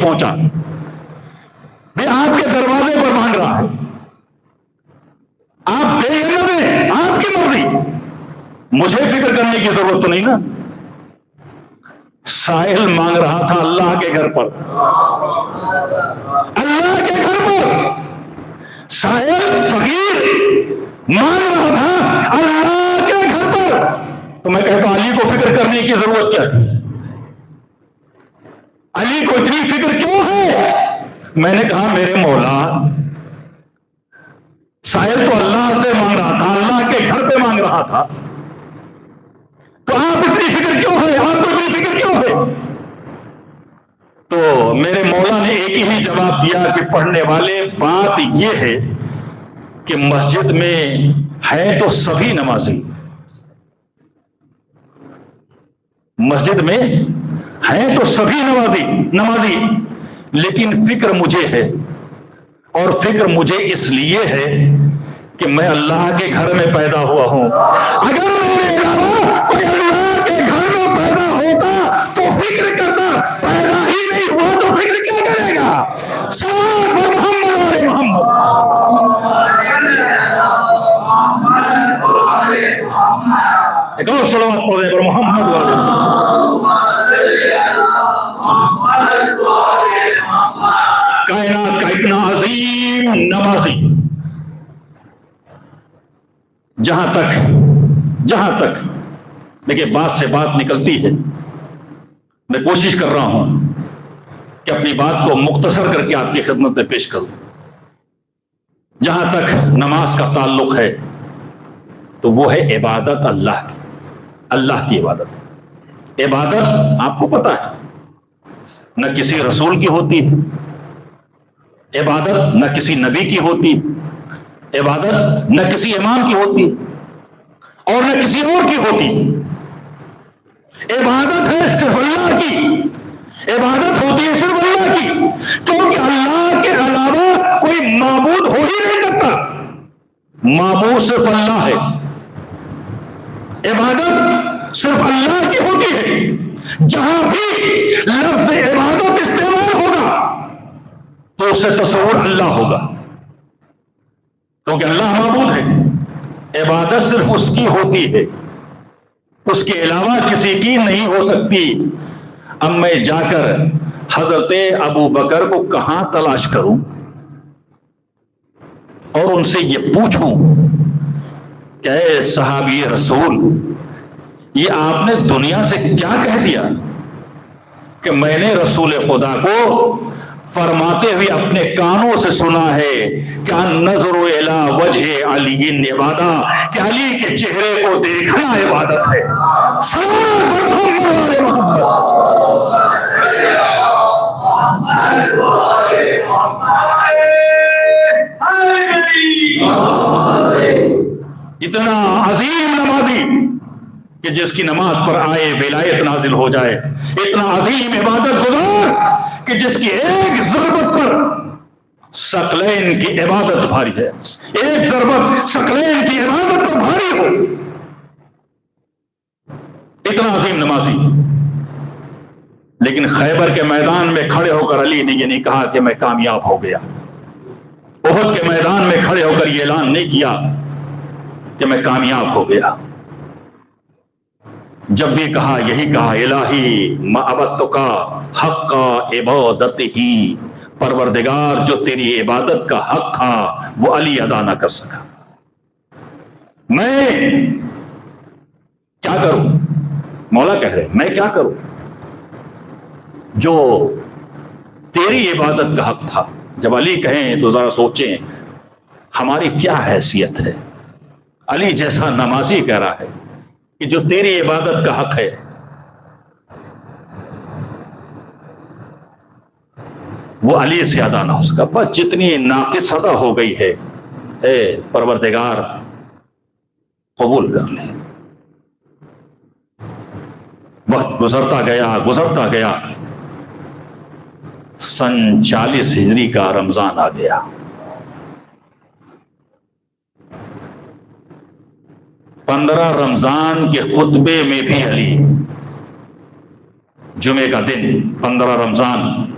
پہنچا بھی آپ کے دروازے پر مانگ رہا ہے، آپ دیں یا نہ دیں آپ کی مرضی، مجھے فکر کرنے کی ضرورت تو نہیں نا۔ سائل مانگ رہا تھا اللہ کے گھر پر، اللہ کے گھر پر سائل فقیر مانگ رہا تھا اللہ کے گھر پر۔ تو میں کہتا علی کو فکر کرنے کی ضرورت کیا تھی؟ علی کو اتنی فکر کیوں ہے؟ میں نے کہا میرے مولا، سائل تو اللہ سے مانگ رہا تھا، اللہ کے گھر پہ مانگ رہا تھا، تو آپ اتنی فکر کیوں ہے؟ آپ کو اتنی فکر کیوں ہے؟ تو میرے مولا نے ایک ہی جواب دیا کہ پڑھنے والے، بات یہ ہے کہ مسجد میں ہے تو سبھی نمازی، مسجد میں ہے تو سبھی نمازی، لیکن فکر مجھے ہے، اور فکر مجھے اس لیے ہے کہ میں اللہ کے گھر میں پیدا ہوا ہوں۔ اگر میرے علاوہ کوئی اللہ کے گھر میں پیدا ہوتا تو فکر کرتا، پیدا ہی نہیں ہوا تو فکر کیا کرے گا؟ صلوات پر محمد والے محمد۔ ایک اور صلوات پڑھنے پر محمد والے کائنات کا اتنا عظیم نمازی، جہاں تک دیکھیں بات سے بات نکلتی ہے، میں کوشش کر رہا ہوں کہ اپنی بات کو مختصر کر کے آپ کی خدمت میں پیش کروں۔ جہاں تک نماز کا تعلق ہے تو وہ ہے عبادت اللہ کی عبادت۔ عبادت آپ کو پتا ہے نہ کسی رسول کی ہوتی ہے، عبادت نہ کسی نبی کی ہوتی، عبادت نہ کسی امام کی ہوتی اور نہ کسی اور کی ہوتی۔ عبادت ہے صرف اللہ کی، عبادت ہوتی ہے صرف اللہ کی، کیونکہ اللہ کے علاوہ کوئی معبود ہو ہی نہیں سکتا، معبود صرف اللہ ہے۔ عبادت صرف اللہ کی ہوتی ہے۔ جہاں بھی لفظ عبادت استعمال ہوگا تو اس سے تصور اللہ ہوگا، کیونکہ اللہ معبود ہے۔ عبادت صرف اس کی ہوتی ہے، اس کے علاوہ کسی کی نہیں ہو سکتی۔ اب میں جا کر حضرت ابو بکر کو کہاں تلاش کروں اور ان سے یہ پوچھوں کہ اے صحابی رسول، یہ آپ نے دنیا سے کیا کہہ دیا کہ میں نے رسول خدا کو فرماتے ہوئے اپنے کانوں سے سنا ہے کہ نظر الی وجہ علی عبادت، کہ علی کے چہرے کو دیکھنا عبادت ہے۔ اتنا عظیم نمازی کہ جس کی نماز پر آئے ولایت نازل ہو جائے، اتنا عظیم عبادت گزار کہ جس کی ایک ضربت پر ثقلین کی عبادت بھاری ہے، ایک ضربت ثقلین کی عبادت پر بھاری ہو، اتنا عظیم نمازی۔ لیکن خیبر کے میدان میں کھڑے ہو کر علی نے یہ نہیں کہا کہ میں کامیاب ہو گیا، احد کے میدان میں کھڑے ہو کر یہ اعلان نہیں کیا کہ میں کامیاب ہو گیا۔ جب بھی کہا یہی کہا، الہی ما عبدتک حق عبادت ہی، پروردگار جو تیری عبادت کا حق تھا وہ علی ادا نہ کر سکا، میں کیا کروں؟ مولا کہہ رہے میں کیا کروں جو تیری عبادت کا حق تھا۔ جب علی کہیں تو ذرا سوچیں ہماری کیا حیثیت ہے۔ علی جیسا نمازی کہہ رہا ہے کہ جو تیری عبادت کا حق ہے، وہ علی سے ادا نہ ہو سکا۔ بس جتنی ناقص ادا ہو گئی ہے، اے پروردگار قبول کر لے۔ وقت گزرتا گیا، سن 40 ہجری کا رمضان آ گیا۔ رمضان کے خطبے میں بھی علی، جمعے کا دن 15 رمضان